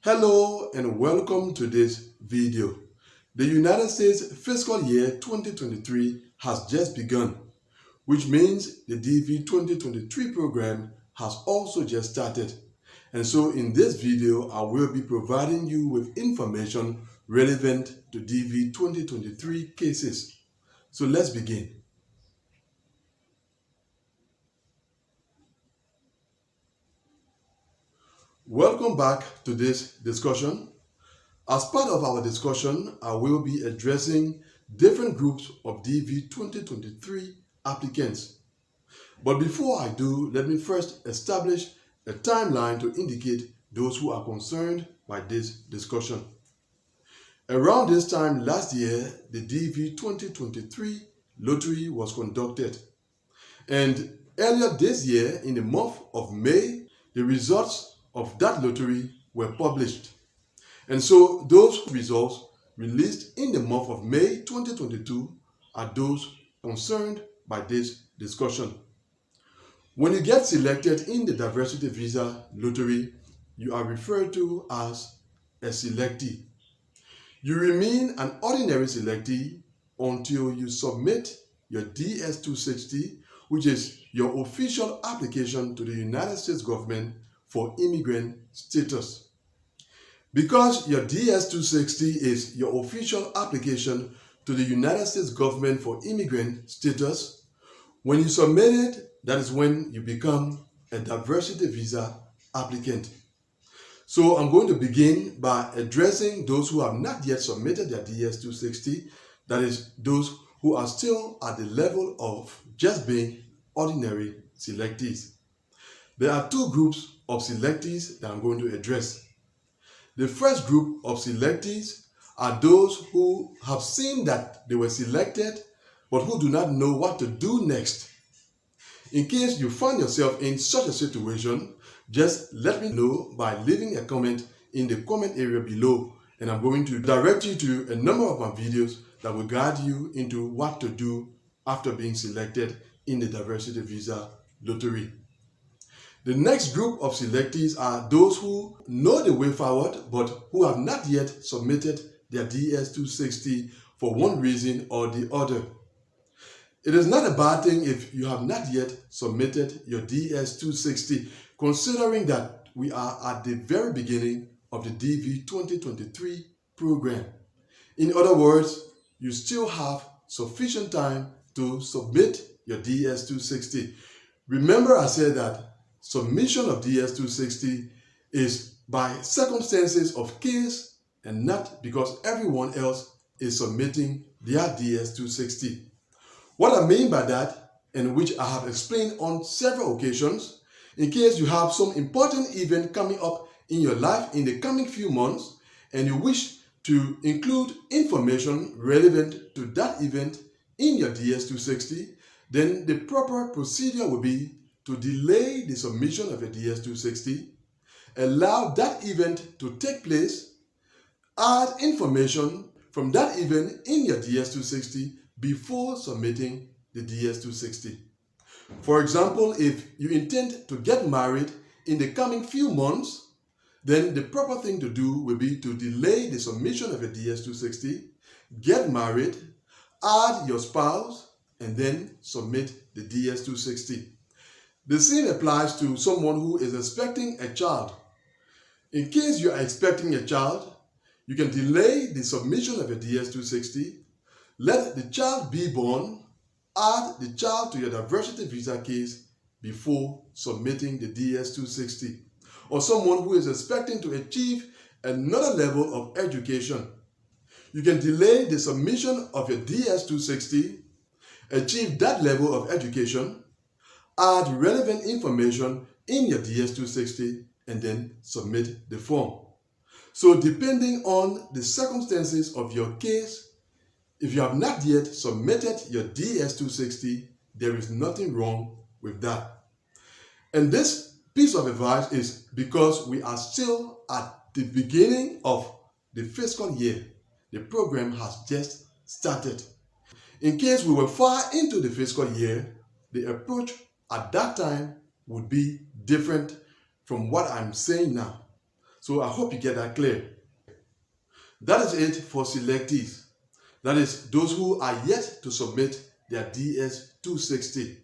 Hello and welcome to this video. The United States fiscal year 2023 has just begun, which means the DV 2023 program has also just started. And so in this video, I will be providing you with information relevant to DV 2023 cases. So let's begin. Welcome back to this discussion. As part of our discussion, I will be addressing different groups of DV 2023 applicants. But before I do, let me first establish a timeline to indicate those who are concerned by this discussion. Around this time last year, the DV 2023 lottery was conducted. And earlier this year, in the month of May, the results of that lottery were published. And so those results released in the month of May 2022 are those concerned by this discussion. When you get selected in the diversity visa lottery, you are referred to as a selectee. You remain an ordinary selectee until you submit your DS-260, which is your official application to the United States government for immigrant status. Because your DS-260 is your official application to the United States government for immigrant status, when you submit it, that is when you become a diversity visa applicant. So I'm going to begin by addressing those who have not yet submitted their DS-260, that is, those who are still at the level of just being ordinary selectees. There are two groups of selectees that I'm going to address. The first group of selectees are those who have seen that they were selected but who do not know what to do next. In case you find yourself in such a situation, just let me know by leaving a comment in the comment area below, and I'm going to direct you to a number of my videos that will guide you into what to do after being selected in the diversity visa lottery. The next group of selectees are those who know the way forward but who have not yet submitted their DS-260 for one reason or the other. It is not a bad thing if you have not yet submitted your DS-260, considering that we are at the very beginning of the DV 2023 program. In other words, you still have sufficient time to submit your DS-260. Remember, I said that submission of DS-260 is by circumstances of case and not because everyone else is submitting their DS-260. What I mean by that, and which I have explained on several occasions, in case you have some important event coming up in your life in the coming few months and you wish to include information relevant to that event in your DS-260, then the proper procedure will be to delay the submission of a DS-260, allow that event to take place, add information from that event in your DS-260 before submitting the DS-260. For example, if you intend to get married in the coming few months, then the proper thing to do will be to delay the submission of a DS-260, get married, add your spouse, and then submit the DS-260. The same applies to someone who is expecting a child. In case you are expecting a child, you can delay the submission of a DS-260, let the child be born, add the child to your diversity visa case before submitting the DS-260. Or someone who is expecting to achieve another level of education. You can delay the submission of your DS-260, achieve that level of education, add relevant information in your DS-260, and then submit the form. So depending on the circumstances of your case, if you have not yet submitted your DS-260, there is nothing wrong with that. And this piece of advice is because we are still at the beginning of the fiscal year. The program has just started. In case we were far into the fiscal year, the approach at that time would be different from what I'm saying now. So I hope you get that clear. That is it for selectees. That is those who are yet to submit their DS-260.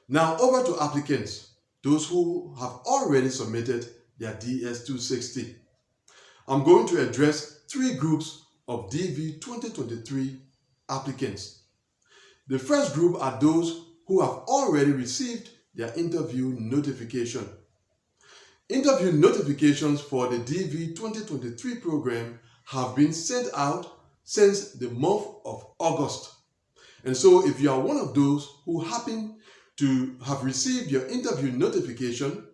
Now over to applicants, those who have already submitted their DS-260. I'm going to address three groups of DV 2023 applicants. The first group are those who have already received their interview notification. Interview notifications for the DV 2023 program have been sent out since the month of August. And so if you are one of those who happen to have received your interview notification,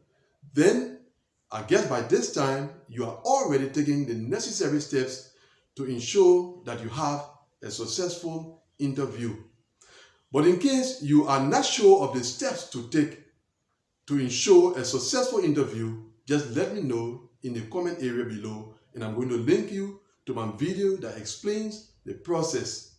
then I guess by this time you are already taking the necessary steps to ensure that you have a successful interview. But in case you are not sure of the steps to take to ensure a successful interview, just let me know in the comment area below, and I'm going to link you to my video that explains the process.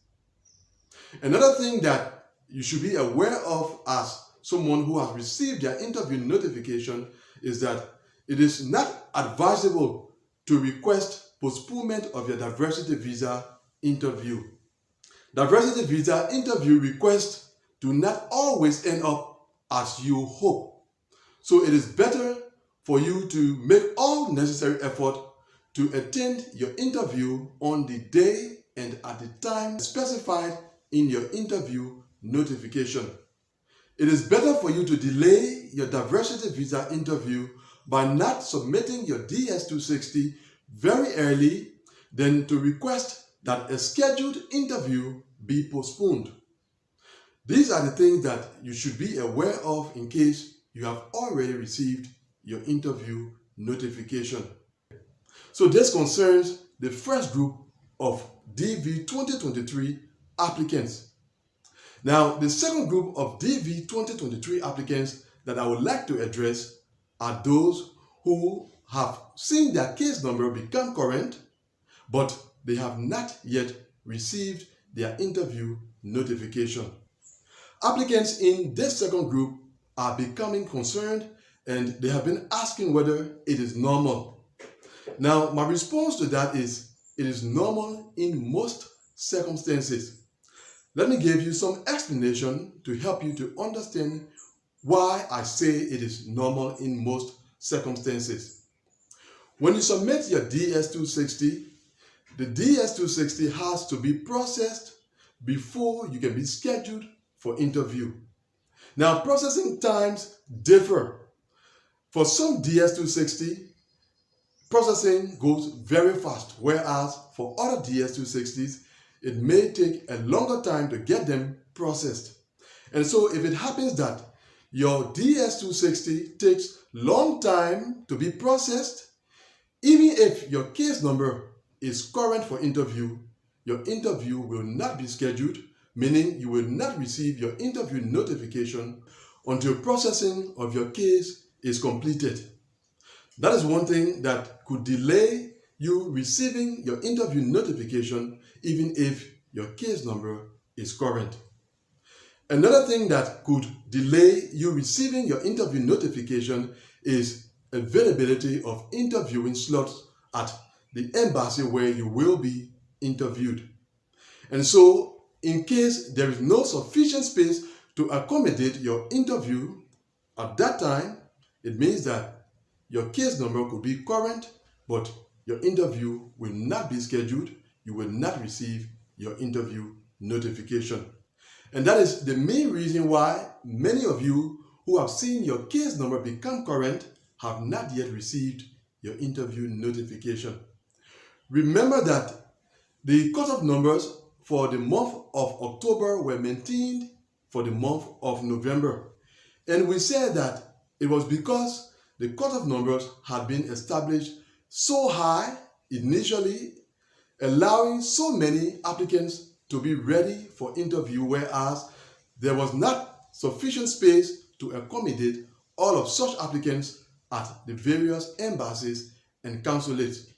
Another thing that you should be aware of as someone who has received their interview notification is that it is not advisable to request postponement of your diversity visa interview. Diversity visa interview requests do not always end up as you hope. So it is better for you to make all necessary effort to attend your interview on the day and at the time specified in your interview notification. It is better for you to delay your diversity visa interview by not submitting your DS-260 very early than to request that a scheduled interview be postponed. These are the things that you should be aware of in case you have already received your interview notification. So this concerns the first group of DV 2023 applicants. Now, the second group of DV 2023 applicants that I would like to address are those who have seen their case number become current, but they have not yet received their interview notification. Applicants in this second group are becoming concerned and they have been asking whether it is normal. Now, my response to that is it is normal in most circumstances. Let me give you some explanation to help you to understand why I say it is normal in most circumstances. When you submit your DS-260, the DS-260 has to be processed before you can be scheduled for interview. Now, processing times differ. For some DS-260, processing goes very fast, whereas for other DS-260s, it may take a longer time to get them processed. And so if it happens that your DS-260 takes long time to be processed, even if your case number is current for interview, your interview will not be scheduled, meaning you will not receive your interview notification until processing of your case is completed. That is one thing that could delay you receiving your interview notification even if your case number is current. Another thing that could delay you receiving your interview notification is availability of interviewing slots at the embassy where you will be interviewed. And so, in case there is no sufficient space to accommodate your interview at that time, it means that your case number could be current, but your interview will not be scheduled. You will not receive your interview notification. And that is the main reason why many of you who have seen your case number become current have not yet received your interview notification. Remember that the cutoff numbers for the month of October were maintained for the month of November. And we said that it was because the cutoff numbers had been established so high initially, allowing so many applicants to be ready for interview, whereas there was not sufficient space to accommodate all of such applicants at the various embassies and consulates.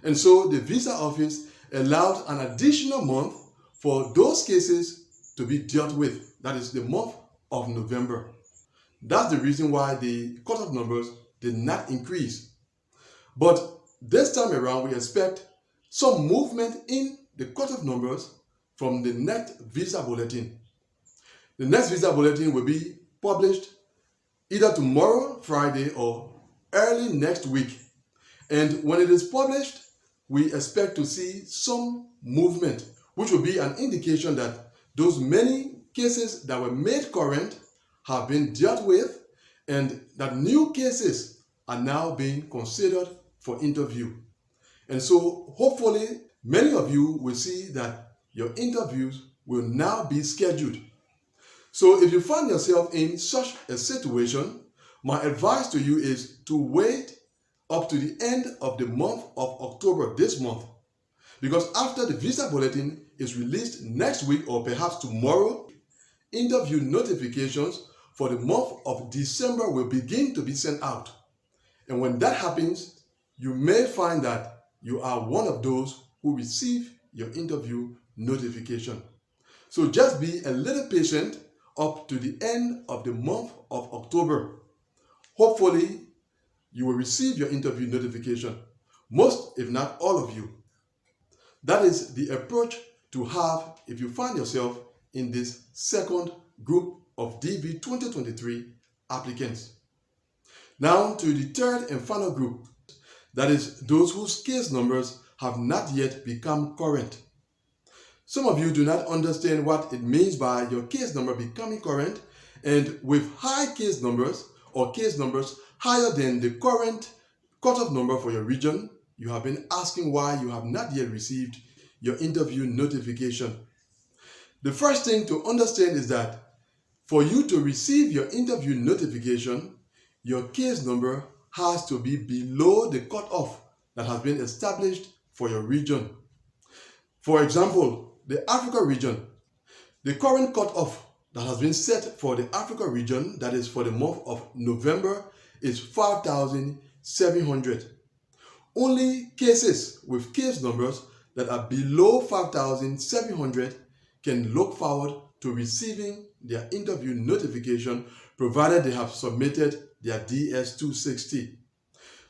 And so the visa office allowed an additional month for those cases to be dealt with. That is the month of November. That's the reason why the cutoff numbers did not increase. But this time around we expect some movement in the cutoff numbers from the next visa bulletin. The next visa bulletin will be published either tomorrow, Friday, or early next week. And when it is published, we expect to see some movement, which will be an indication that those many cases that were made current have been dealt with, and that new cases are now being considered for interview. And so hopefully many of you will see that your interviews will now be scheduled. So if you find yourself in such a situation, my advice to you is to wait up to the end of the month of October this month. Because after the visa bulletin is released next week or perhaps tomorrow, interview notifications for the month of December will begin to be sent out. And when that happens, you may find that you are one of those who receive your interview notification. So just be a little patient up to the end of the month of October. Hopefully, you will receive your interview notification. Most, if not all of you. That is the approach to have if you find yourself in this second group of DV 2023 applicants. Now to the third and final group, that is those whose case numbers have not yet become current. Some of you do not understand what it means by your case number becoming current, and with high case numbers or case numbers higher than the current cutoff number for your region, you have been asking why you have not yet received your interview notification. The first thing to understand is that for you to receive your interview notification, your case number has to be below the cutoff that has been established for your region. For example, the Africa region, the current cutoff that has been set for the Africa region, that is for the month of November, is 5,700. Only cases with case numbers that are below 5,700 can look forward to receiving their interview notification, provided they have submitted their DS-260.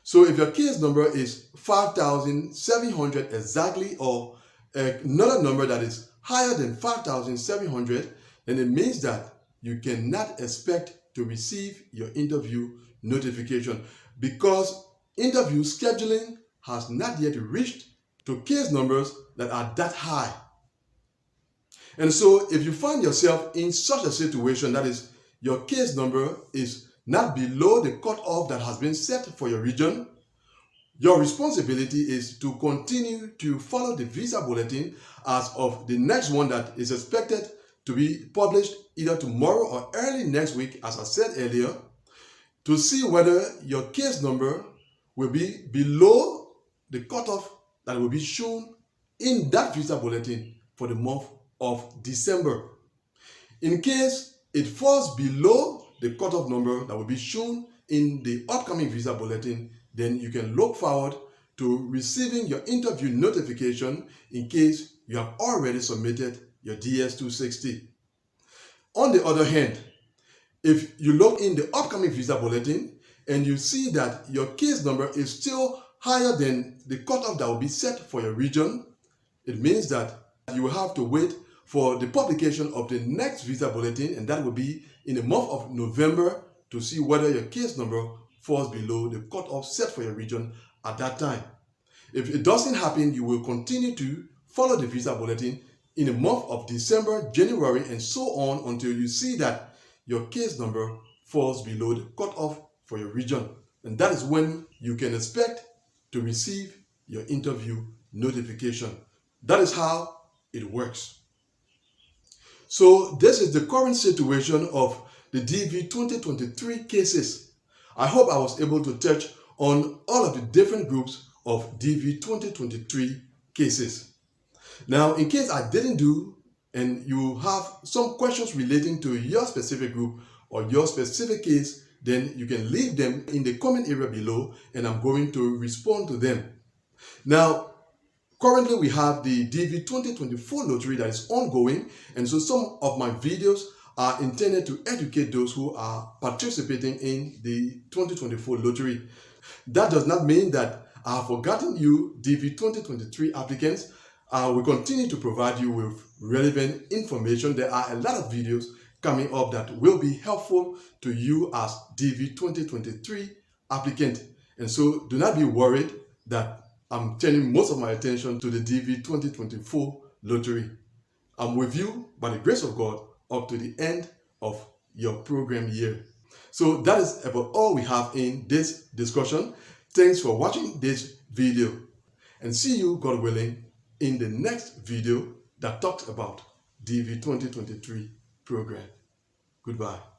So if your case number is 5,700 exactly, or another number that is higher than 5,700, then it means that you cannot expect to receive your interview notification, because interview scheduling has not yet reached to case numbers that are that high. And so if you find yourself in such a situation, that is, your case number is not below the cutoff that has been set for your region, your responsibility is to continue to follow the visa bulletin as of the next one that is expected to be published either tomorrow or early next week, as I said earlier, to see whether your case number will be below the cutoff that will be shown in that visa bulletin for the month of December. In case it falls below the cutoff number that will be shown in the upcoming visa bulletin, then you can look forward to receiving your interview notification in case you have already submitted your DS-260. On the other hand, if you look in the upcoming visa bulletin and you see that your case number is still higher than the cutoff that will be set for your region, it means that you will have to wait for the publication of the next visa bulletin, and that will be in the month of November, to see whether your case number falls below the cutoff set for your region at that time. If it doesn't happen, you will continue to follow the visa bulletin in the month of December, January, and so on until you see that your case number falls below the cutoff for your region. And that is when you can expect to receive your interview notification. That is how it works. So this is the current situation of the DV 2023 cases. I hope I was able to touch on all of the different groups of DV 2023 cases. Now, in case I didn't do, and you have some questions relating to your specific group or your specific case, then you can leave them in the comment area below, and I'm going to respond to them. Now, currently we have the DV 2024 lottery that is ongoing, and so some of my videos are intended to educate those who are participating in the 2024 lottery. That does not mean that I have forgotten you, DV 2023 applicants. I will continue to provide you with relevant information. There are a lot of videos coming up that will be helpful to you as DV 2023 applicant. And so do not be worried that I'm turning most of my attention to the DV 2024 lottery. I'm with you by the grace of God up to the end of your program year. So that is about all we have in this discussion. Thanks for watching this video, and see you, God willing, in the next video that talks about DV 2023 program. Goodbye.